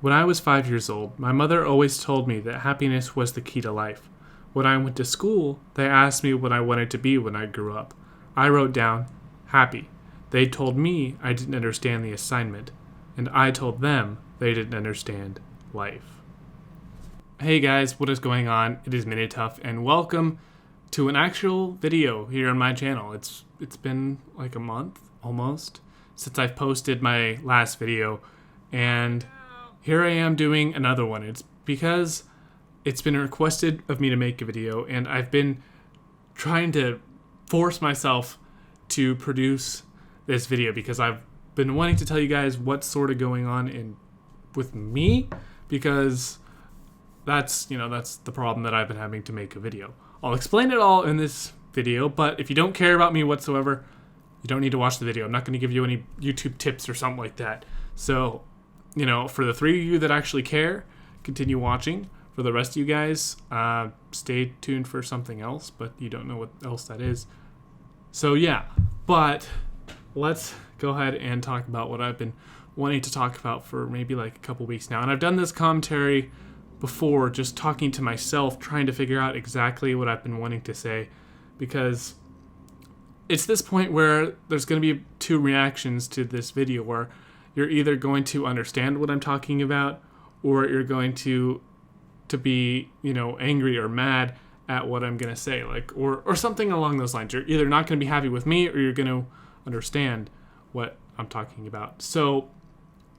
When I was 5 years old, my mother always told me that happiness was the key to life. When I went to school, they asked me what I wanted to be when I grew up. I wrote down, happy. They told me I didn't understand the assignment, and I told them they didn't understand life. Hey guys, what is going on? It is Minituff, and welcome to an actual video here on my channel. It's been like a month, almost, since I've posted my last video, and here I am doing another one. It's because it's been requested of me to make a video, and I've been trying to force myself to produce this video because I've been wanting to tell you guys what's sort of going on with me, because that's the problem that I've been having to make a video. I'll explain it all in this video, but if you don't care about me whatsoever, you don't need to watch the video. I'm not going to give you any YouTube tips or something like that. So, for the 3 of you that actually care, continue watching. For the rest of you guys, stay tuned for something else, but you don't know what else that is. So yeah, but let's go ahead and talk about what I've been wanting to talk about for maybe like a couple weeks now. And I've done this commentary before, just talking to myself, trying to figure out exactly what I've been wanting to say, because it's this point where there's going to be two reactions to this video, where you're either going to understand what I'm talking about, or you're going to be, angry or mad at what I'm going to say, or something along those lines. You're either not going to be happy with me, or you're going to understand what I'm talking about. So,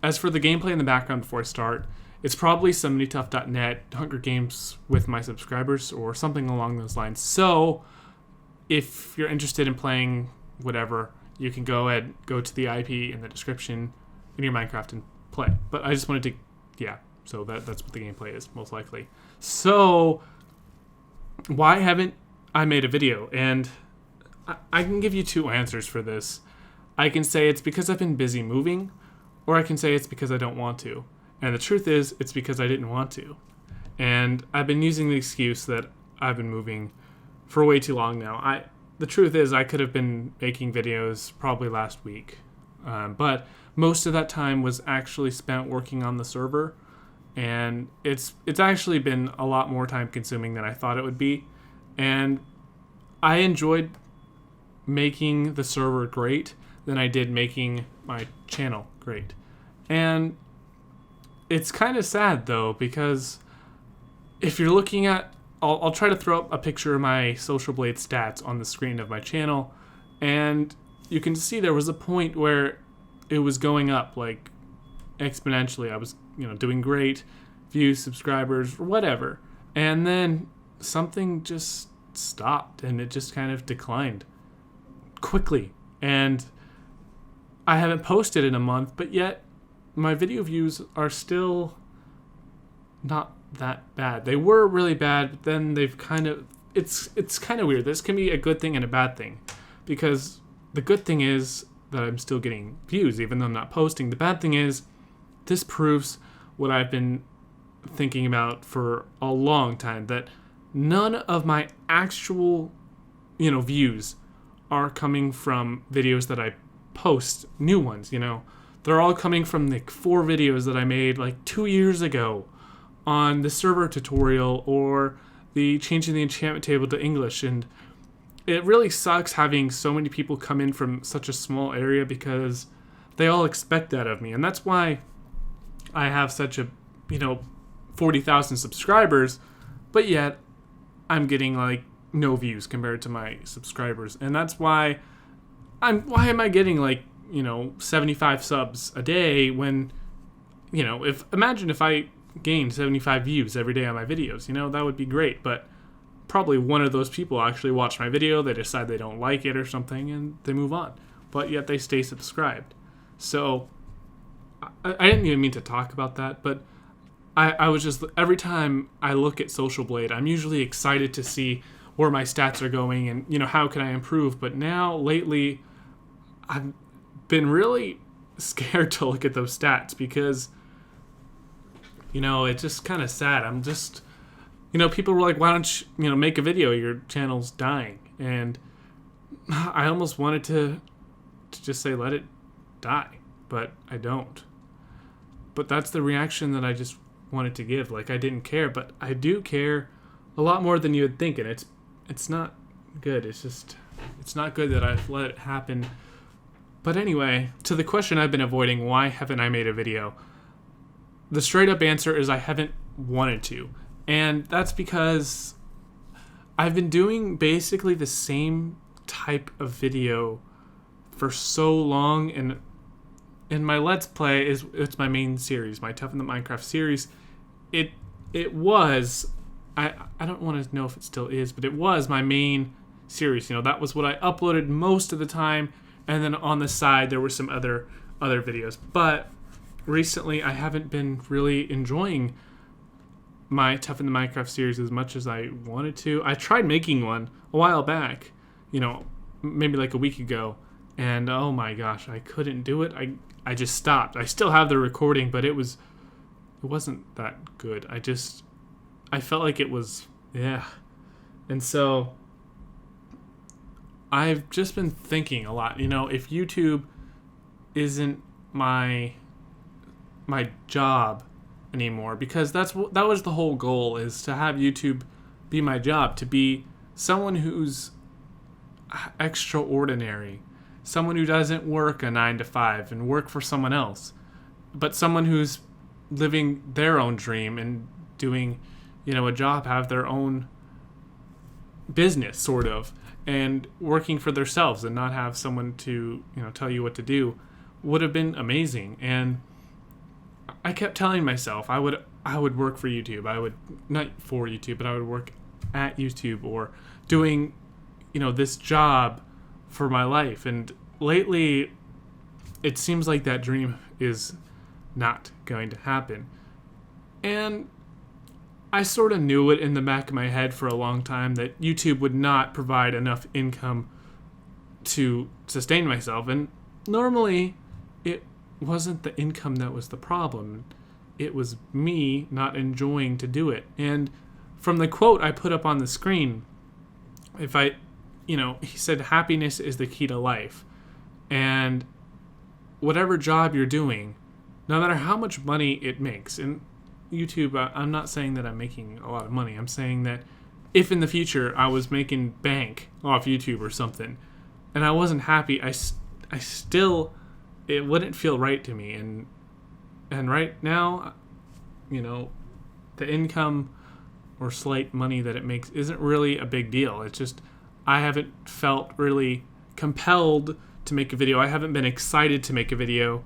as for the gameplay in the background before I start, it's probably some Minituff.net Hunger Games with my subscribers, or something along those lines. So, if you're interested in playing whatever, you can go to the IP in the description in your Minecraft and play. But I just wanted to, so that's what the gameplay is, most likely. So, why haven't I made a video? And I can give you two answers for this. I can say it's because I've been busy moving, or I can say it's because I don't want to. And the truth is, it's because I didn't want to. And I've been using the excuse that I've been moving for way too long now. The truth is, I could have been making videos probably last week. But most of that time was actually spent working on the server, and it's actually been a lot more time consuming than I thought it would be. And I enjoyed making the server great than I did making my channel great. And it's kind of sad though, because if you're looking at, I'll try to throw up a picture of my Social Blade stats on the screen of my channel, and you can see there was a point where it was going up like exponentially. I was, doing great, views, subscribers, whatever. And then something just stopped, and it just kind of declined quickly. And I haven't posted in a month, but yet my video views are still not that bad. They were really bad, but then they've it's kind of weird. This can be a good thing and a bad thing, because the good thing is that I'm still getting views even though I'm not posting. The bad thing is this proves what I've been thinking about for a long time, that none of my actual views are coming from videos that I post, new ones. They're all coming from the 4 videos that I made like 2 years ago on the server tutorial, or the changing the enchantment table to English. And it really sucks having so many people come in from such a small area, because they all expect that of me. And that's why I have such a 40,000 subscribers, but yet I'm getting like no views compared to my subscribers. And that's why why am I getting like 75 subs a day when imagine if I gained 75 views every day on my videos. That would be great, but probably one of those people actually watch my video, they decide they don't like it or something, and they move on, but yet they stay subscribed. So I didn't even mean to talk about that, but I was just, every time I look at Social Blade, I'm usually excited to see where my stats are going and how can I improve. But now lately I've been really scared to look at those stats, because it's just kind of sad. I'm just, people were like, why don't you, make a video? Your channel's dying. And I almost wanted to just say, let it die, but I don't. but that's the reaction that I just wanted to give. Like, I didn't care, but I do care a lot more than you would think, and it's not good. It's not good that I've let it happen. But anyway, to the question I've been avoiding, why haven't I made a video? The straight up answer is I haven't wanted to. And that's because I've been doing basically the same type of video for so long, and my Let's Play it's my main series, my Tough in the Minecraft series. It was, I don't want to know if it still is, but it was my main series. That was what I uploaded most of the time, and then on the side there were some other videos. But recently I haven't been really enjoying my Tough in the Minecraft series as much as I wanted to. I tried making one a while back, maybe like a week ago, and oh my gosh, I couldn't do it. I just stopped. I still have the recording, but it wasn't that good. I felt like it was, yeah. And so I've just been thinking a lot, if YouTube isn't my job anymore, because that was the whole goal, is to have YouTube be my job, to be someone who's extraordinary, someone who doesn't work a 9 to 5 and work for someone else, but someone who's living their own dream and doing, a job, have their own business sort of, and working for themselves and not have someone to, tell you what to do, would have been amazing. And I kept telling myself I would work for YouTube. I would, not for YouTube, but I would work at YouTube, or doing, this job for my life. And lately it seems like that dream is not going to happen. And I sort of knew it in the back of my head for a long time that YouTube would not provide enough income to sustain myself. And normally it wasn't the income that was the problem. It was me not enjoying to do it. And from the quote I put up on the screen, he said, happiness is the key to life. And whatever job you're doing, no matter how much money it makes, and YouTube, I'm not saying that I'm making a lot of money. I'm saying that if in the future I was making bank off YouTube or something, and I wasn't happy, I still, it wouldn't feel right to me. And right now, the income or slight money that it makes isn't really a big deal. It's just, I haven't felt really compelled to make a video. I haven't been excited to make a video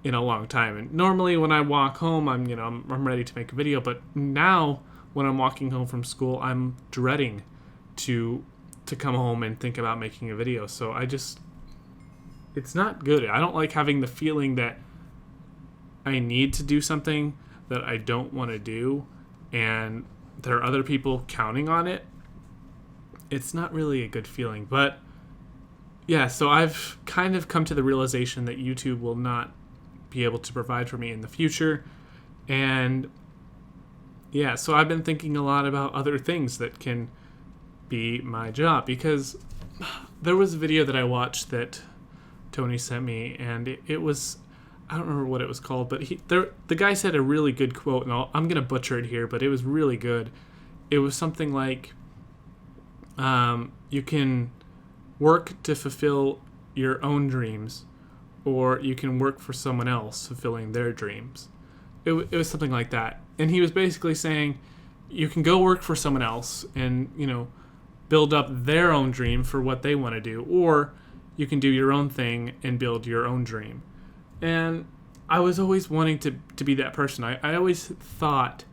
in a long time. And normally when I walk home, I'm ready to make a video. But now when I'm walking home from school, I'm dreading to come home and think about making a video. So it's not good. I don't like having the feeling that I need to do something that I don't want to do, and there are other people counting on it. It's not really a good feeling. But yeah, so I've kind of come to the realization that YouTube will not be able to provide for me in the future. And yeah, so I've been thinking a lot about other things that can be my job, because there was a video that I watched that Tony sent me, and it was, I don't remember what it was called, but the guy said a really good quote, and I'm going to butcher it here, but it was really good. It was something like, you can work to fulfill your own dreams, or you can work for someone else fulfilling their dreams. It was something like that. And he was basically saying you can go work for someone else and, build up their own dream for what they want to do, or you can do your own thing and build your own dream. And I was always wanting to be that person. I always thought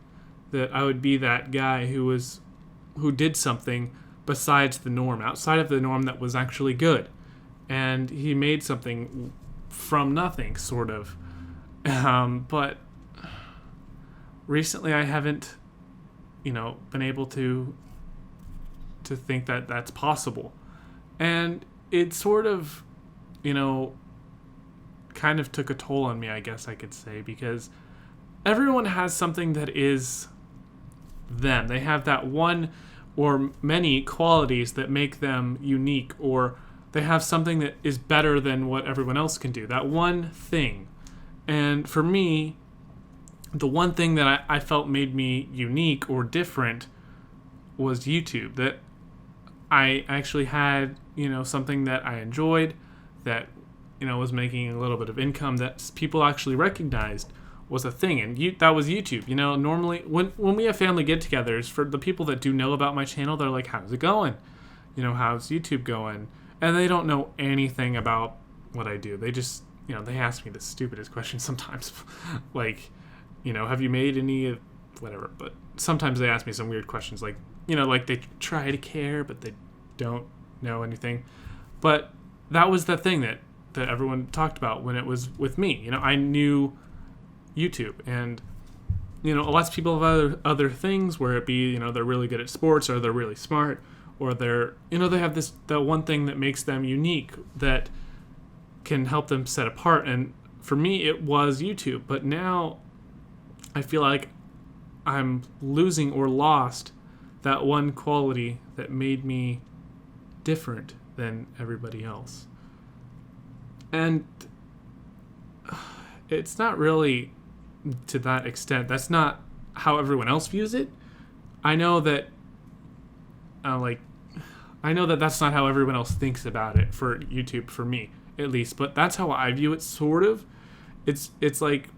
that I would be that guy who did something besides the norm, outside of the norm, that was actually good. And he made something from nothing, sort of. But recently I haven't, been able to think that that's possible. And it sort of, kind of took a toll on me, I guess I could say, because everyone has something that is them. They have that one or many qualities that make them unique, or they have something that is better than what everyone else can do, that one thing. And for me, the one thing that I felt made me unique or different was YouTube. That I actually had, something that I enjoyed, that, was making a little bit of income that people actually recognized was a thing. And that was YouTube. Normally when we have family get-togethers, for the people that do know about my channel, they're like, how's it going? How's YouTube going? And they don't know anything about what I do. They just, they ask me the stupidest questions sometimes. Like, have you made any, whatever. But sometimes they ask me some weird questions, like, like they try to care, but they don't know anything. But that was the thing that everyone talked about when it was with me. I knew YouTube, and lots of people have other things, where it be, they're really good at sports, or they're really smart, or they're, they have that one thing that makes them unique, that can help them set apart. And for me, it was YouTube. But now I feel like I'm losing or lost that one quality that made me different than everybody else. And it's not really to that extent. That's not how everyone else views it. I know that that's not how everyone else thinks about it for YouTube, for me at least, but that's how I view it, sort of. It's like,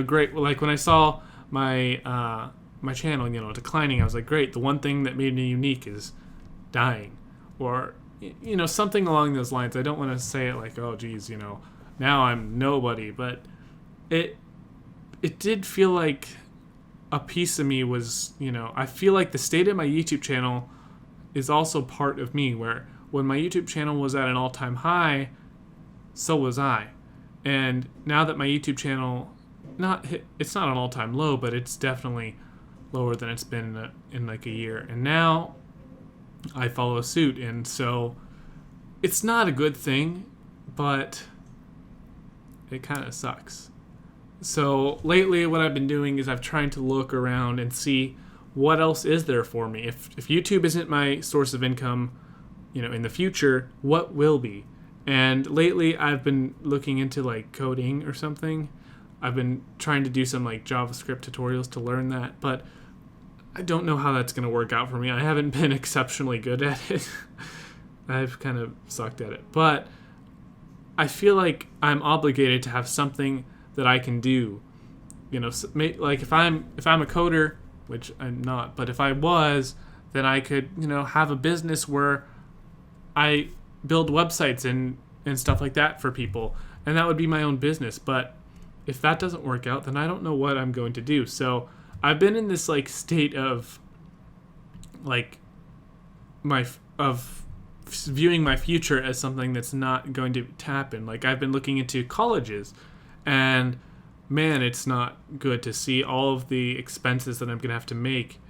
great. Like when I saw my my channel, declining, I was like, great. The one thing that made me unique is dying, or something along those lines. I don't want to say it like, oh geez, now I'm nobody, but it did feel like a piece of me was, I feel like the state of my YouTube channel is also part of me, where when my YouTube channel was at an all-time high, so was I. And now that my YouTube channel, it's not an all-time low, but it's definitely lower than it's been in like a year. And now I follow suit. And so it's not a good thing, but it kind of sucks. So lately what I've been doing is I've tried to look around and see what else is there for me. If YouTube isn't my source of income, in the future, what will be? And lately I've been looking into like coding or something. I've been trying to do some like JavaScript tutorials to learn that, but I don't know how that's going to work out for me. I haven't been exceptionally good at it. I've kind of sucked at it, but I feel like I'm obligated to have something that I can do. Like if I'm a coder, which I'm not, but if I was, then I could, have a business where I build websites and stuff like that for people, and that would be my own business. But if that doesn't work out, then I don't know what I'm going to do. So I've been in this like state of like viewing my future as something that's not going to happen. Like I've been looking into colleges, and man, it's not good to see all of the expenses that I'm going to have to make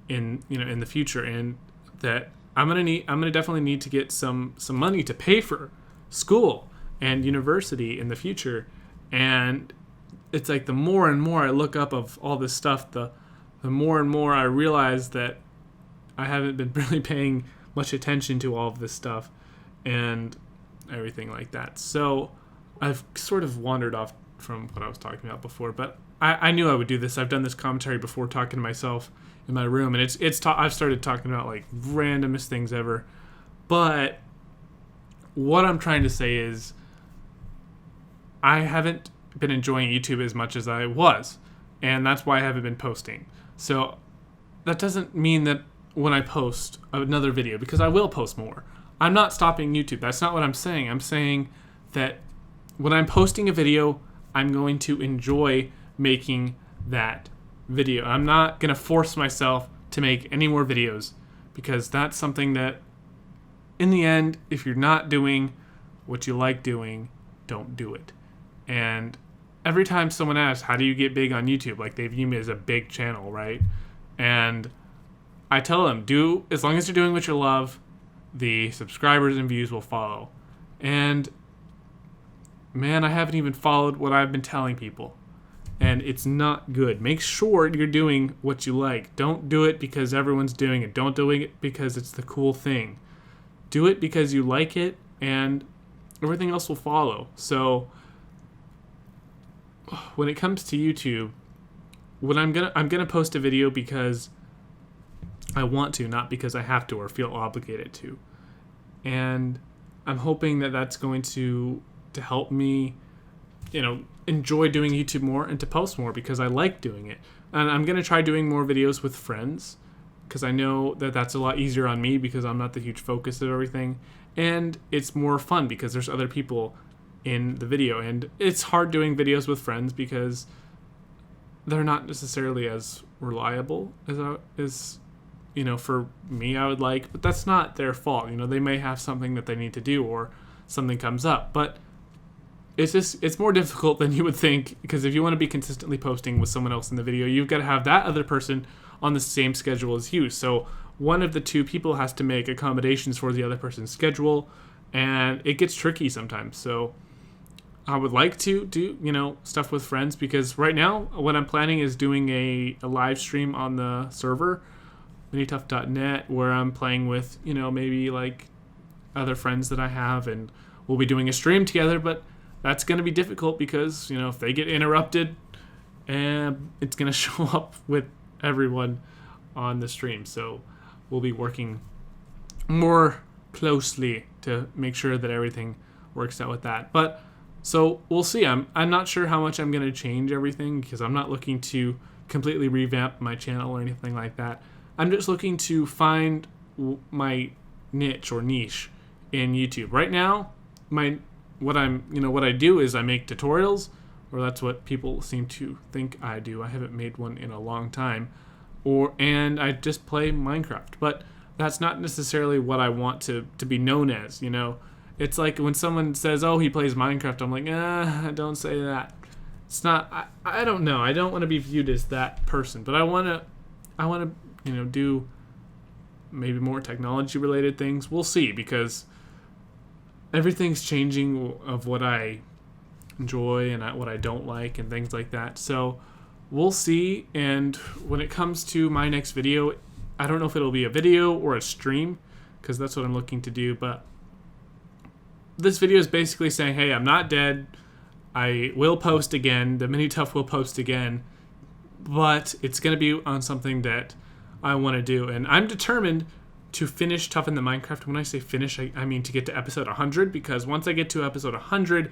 in the future, and that I'm going to definitely need to get some money to pay for school and university in the future. And it's like the more and more I look up of all this stuff, the more and more I realize that I haven't been really paying much attention to all of this stuff and everything like that. So I've sort of wandered off from what I was talking about before, but I knew I would do this. I've done this commentary before, talking to myself in my room, and I've started talking about like randomest things ever. But what I'm trying to say is I haven't been enjoying YouTube as much as I was, and that's why I haven't been posting. So that doesn't mean that when I post another video, because I will post more, I'm not stopping YouTube. That's not what I'm saying. I'm saying that when I'm posting a video, I'm going to enjoy making that video. I'm not going to force myself to make any more videos, because that's something that, in the end, if you're not doing what you like doing, don't do it. And every time someone asks, how do you get big on YouTube? Like, they view me as a big channel, right? And I tell them, as long as you're doing what you love, the subscribers and views will follow. And man, I haven't even followed what I've been telling people. And it's not good. Make sure you're doing what you like. Don't do it because everyone's doing it. Don't do it because it's the cool thing. Do it because you like it, and everything else will follow. So when it comes to YouTube, when I'm gonna post a video because I want to, not because I have to or feel obligated to. And I'm hoping that that's going to help me, enjoy doing YouTube more and to post more because I like doing it. And I'm going to try doing more videos with friends because I know that that's a lot easier on me because I'm not the huge focus of everything. And it's more fun because there's other people in the video. And it's hard doing videos with friends because they're not necessarily as reliable as for me I would like, but that's not their fault. They may have something that they need to do or something comes up, but it's more difficult than you would think because if you want to be consistently posting with someone else in the video, you've got to have that other person on the same schedule as you. So one of the two people has to make accommodations for the other person's schedule, and it gets tricky sometimes. So I would like to do, stuff with friends because right now what I'm planning is doing a live stream on the server, minituff.net, where I'm playing with, maybe like other friends that I have, and we'll be doing a stream together, but that's going to be difficult because, if they get interrupted, and it's going to show up with everyone on the stream. So we'll be working more closely to make sure that everything works out with that. But so we'll see. I'm not sure how much I'm going to change everything because I'm not looking to completely revamp my channel or anything like that. I'm just looking to find my niche or niche in YouTube. Right now, what I do is I make tutorials, or that's what people seem to think I do. I haven't made one in a long time. And I just play Minecraft. But that's not necessarily what I want to be known as, It's like when someone says, "Oh, he plays Minecraft," I'm like, don't say that. It's not. I don't know. I don't want to be viewed as that person, but I want to do maybe more technology related things. We'll see because everything's changing of what I enjoy and what I don't like and things like that. So we'll see. And when it comes to my next video, I don't know if it'll be a video or a stream because that's what I'm looking to do, but this video is basically saying, hey, I'm not dead. I will post again. The Minituff will post again. But it's going to be on something that I want to do. And I'm determined to finish Tough in the Minecraft. When I say finish, I mean to get to episode 100. Because once I get to episode 100,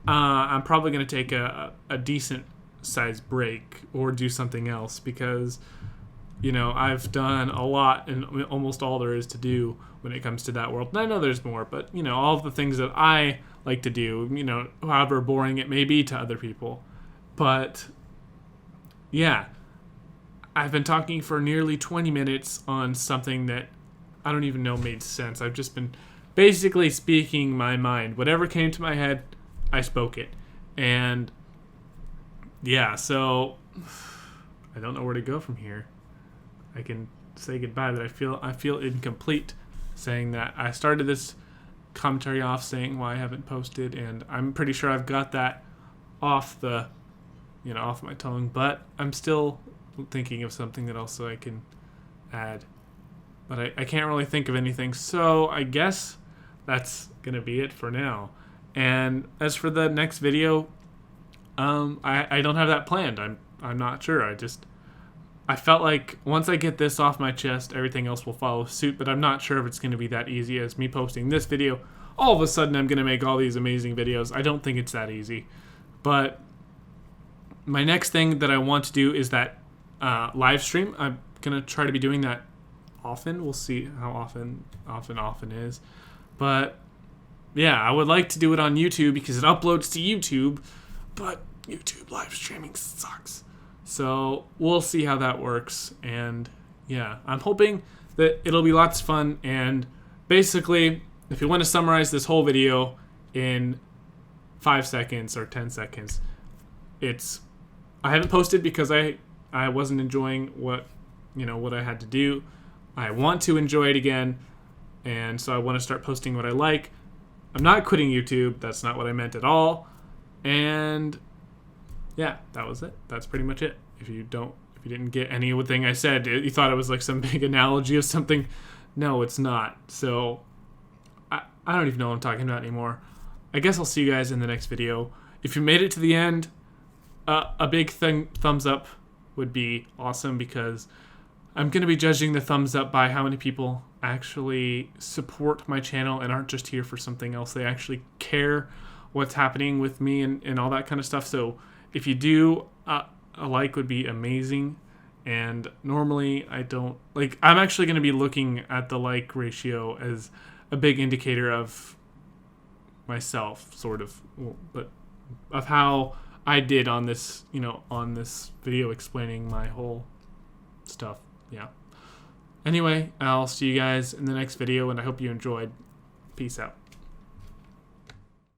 I'm probably going to take a decent sized break or do something else. Because, I've done a lot and almost all there is to do when it comes to that world. And I know there's more, but, all of the things that I like to do, however boring it may be to other people. But, yeah, I've been talking for nearly 20 minutes on something that I don't even know made sense. I've just been basically speaking my mind. Whatever came to my head, I spoke it. And, yeah, so I don't know where to go from here. I can say goodbye, but I feel incomplete saying that. I started this commentary off saying why I haven't posted, and I'm pretty sure I've got that off off my tongue, but I'm still thinking of something else that I can add. But I can't really think of anything, so I guess that's gonna be it for now. And as for the next video, I don't have that planned. I'm not sure. I felt like once I get this off my chest, everything else will follow suit, but I'm not sure if it's going to be that easy as me posting this video. All of a sudden, I'm going to make all these amazing videos. I don't think it's that easy. But my next thing that I want to do is that live stream. I'm going to try to be doing that often. We'll see how often is. But, yeah, I would like to do it on YouTube because it uploads to YouTube, but YouTube live streaming sucks. So we'll see how that works, and yeah, I'm hoping that it'll be lots of fun. And basically, if you want to summarize this whole video in 5 seconds or 10 seconds, I haven't posted because I wasn't enjoying what I had to do. I want to enjoy it again, and so I want to start posting what I like. I'm not quitting YouTube. That's not what I meant at all. And yeah, that was it. That's pretty much it. If you didn't get anything I said, you thought it was like some big analogy of something. No, it's not. So I don't even know what I'm talking about anymore. I guess I'll see you guys in the next video. If you made it to the end, a big thumbs up would be awesome, because I'm going to be judging the thumbs up by how many people actually support my channel and aren't just here for something else. They actually care what's happening with me and all that kind of stuff. So if you do, a like would be amazing. And normally I don't like, I'm actually going to be looking at the like ratio as a big indicator of myself, sort of, but of how I did on this, on this video explaining my whole stuff. Yeah. Anyway, I'll see you guys in the next video, and I hope you enjoyed. Peace out.